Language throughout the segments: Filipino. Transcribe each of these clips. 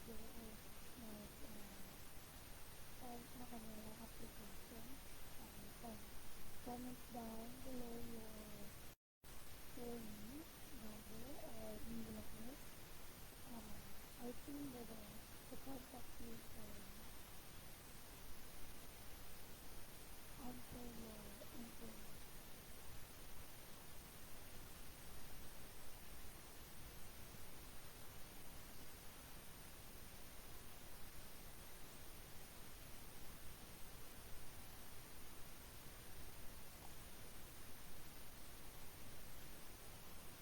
mag-video or mag-start na kanilang application. You can comment down below your full name, number, or email address. Our team will contact you for answer your inquiry.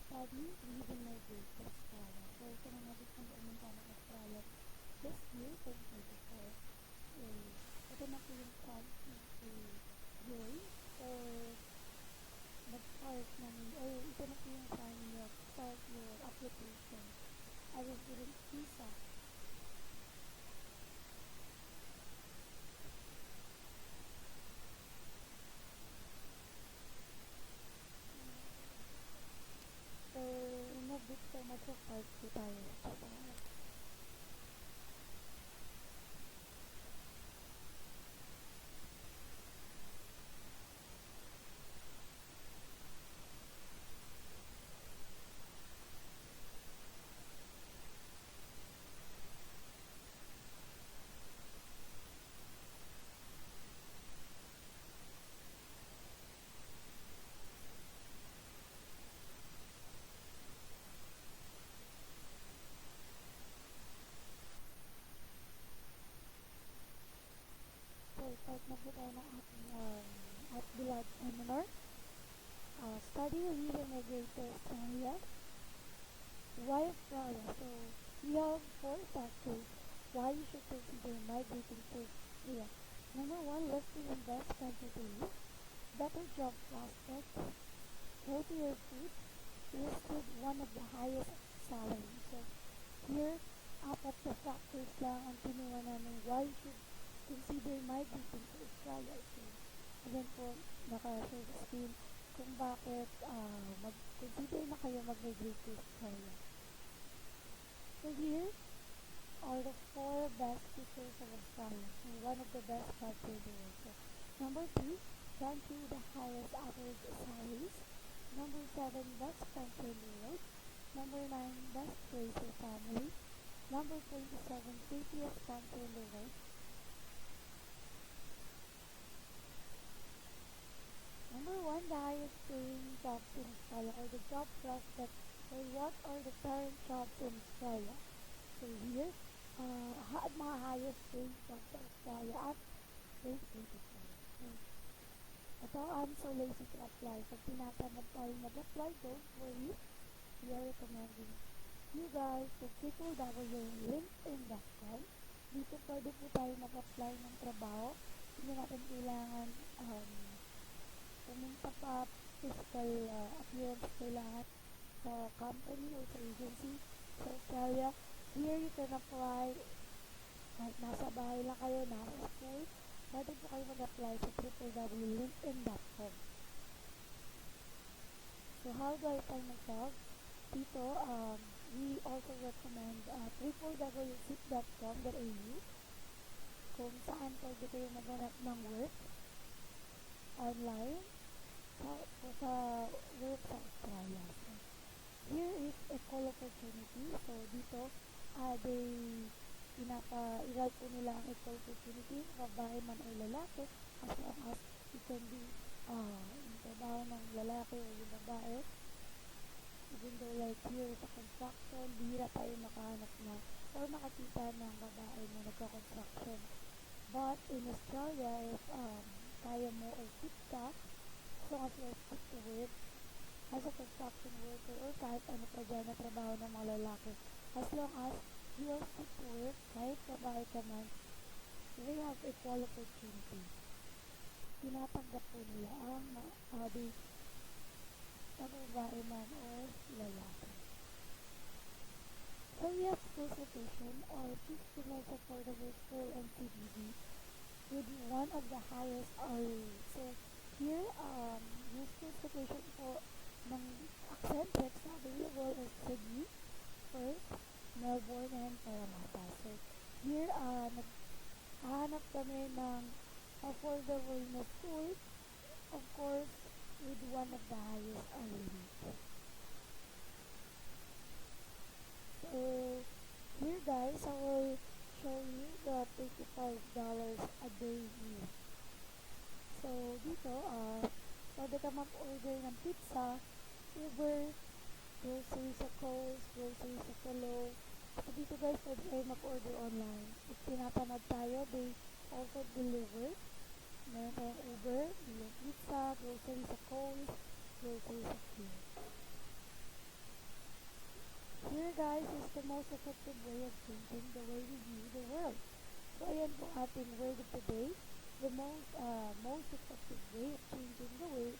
Study leaving my grade to Australia. So, ito na natin kung pumunta ng Australia this year, 2024. Ito na po yung chance to join or mag-start namin, or ito na po yung time niyo start your application as a student visa. So, nag-book so mag-start po tayo. So, start na po tayo ng ating at Bilad seminar. Study leave and migrate to Australia. Why Australia? So, we have 4 factors why you should consider migrating to Australia. Number 1, let's see the best country to live. Better job prospects, healthier food, listed one of the highest salaries. So, here, apat na factors lang ang kinuha namin why you should consider migrating to Australia. So, again po, naka-show sa screen kung bakit mag-consider na kayo mag-migrate to Australia. So, here are the 4 best features of Australia. So, one of the best countries in the world. So, number 3, country with the highest average salaries. Number 7, best country in the world. Number 9, best place for family. Number 27, safest country in the world. Number 1, the highest paying jobs in Australia, or the job prospects, or what are the current jobs in Australia. So here, mga highest paying jobs in Australia at 2024. So, ito, I'm so lazy to apply. Pag tinatamad tayo mag-apply, don't worry. We are recommending you guys to www.linkedin.com. Dito pwede po tayo mag-apply ng trabaho. Hindi natin kailangan pumunta pa physical appearance kailangan sa company or sa agency sa Australia. Here you can apply kahit nasa bahay lang kayo, nasa school. Pwede po kayo mag-apply sa www.linkedin.com. So how do I find a job? Dito, we also recommend www.seek.com.au kung saan pwede kayo maghanap ng work online sa work sa Australia. So, here is equal opportunity. So, dito, they i-write po nila ang equal opportunity, babae man o lalaki, as long as you can do yung trabaho ng lalaki o yung babae. Even though like here sa construction, bihira tayo makahanap na or makakita ng babae na nagka-construction. But in Australia, if kaya mo or fit ka, as long as you're fit to work as a construction worker or kahit ano pa dyan na trabaho ng mga lalaki, as long as you are fit to work, kahit babae ka man, they have equal opportunity. Tinatanggap po nila ang babae man or lalaki. So we have school location or choose the most affordable school in CBD with one of the highest ROE. So here, yung school location po ng Accentrix na available is Sydney, Perth, Melbourne and Parramatta. So, here, naghahanap kami ng affordable na school, of course, with one of the highest earnings. So, here guys, I will show you the $35 a day here. So, dito, pwede ka mag-order ng pizza, Uber, groceries sa Coles, groceries sa Hello. So, dito guys, pwede kayo mag-order online. If tinatamad tayo, they also deliver. Meron tayong Uber, yung pizza, groceries sa Coles, groceries sa Hello. Here guys is the most effective way of changing the way we view the world. So, ayan po ating word of the day. The most effective way of changing the way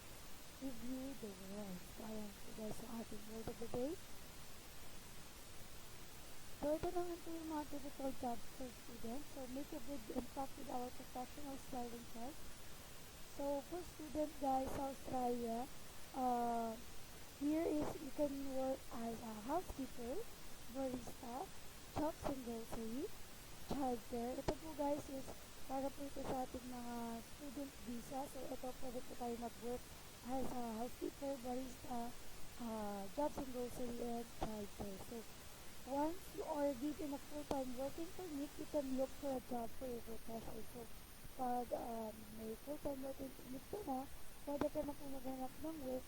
we view the world. So, ayan po guys ang ating word of the day. So, ito naman po yung mga typical jobs for students. So, make a good impact with our professional styling choice. So, for student guys sa Australia, here is you can work as a housekeeper, barista, shops and grocery, childcare. Ito po guys is para po ito sa ating mga student visa. So, ito pwede po tayo mag-work as a housekeeper, barista, jobs and grocery, and childcare. So, once you are given a full-time working permit, you can look for a job for your profession. So, pag may full-time working permit ka na, pwede ka na po maghanap ng work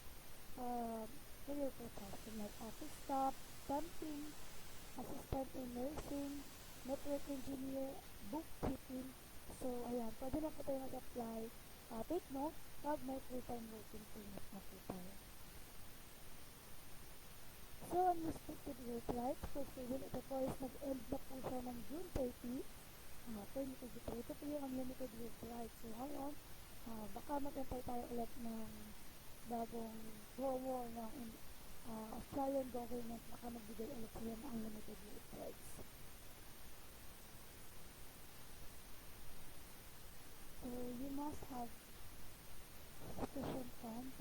for your profession like office staff, stamping, assistant in nursing, network engineer, bookkeeping. So, ayan, pwede na po tayo mag-apply. Take note, pag may full-time working permit na po tayo. So, unrestricted work rights for student, ito po is nag-end na po siya ng June 30. Ito po yung unlimited work rights. So, ngayon, baka magantay tayo ulit ng bagong promo ng Australian government, baka magbigay ulit sila ng unlimited work rights. So, you must have sufficient funds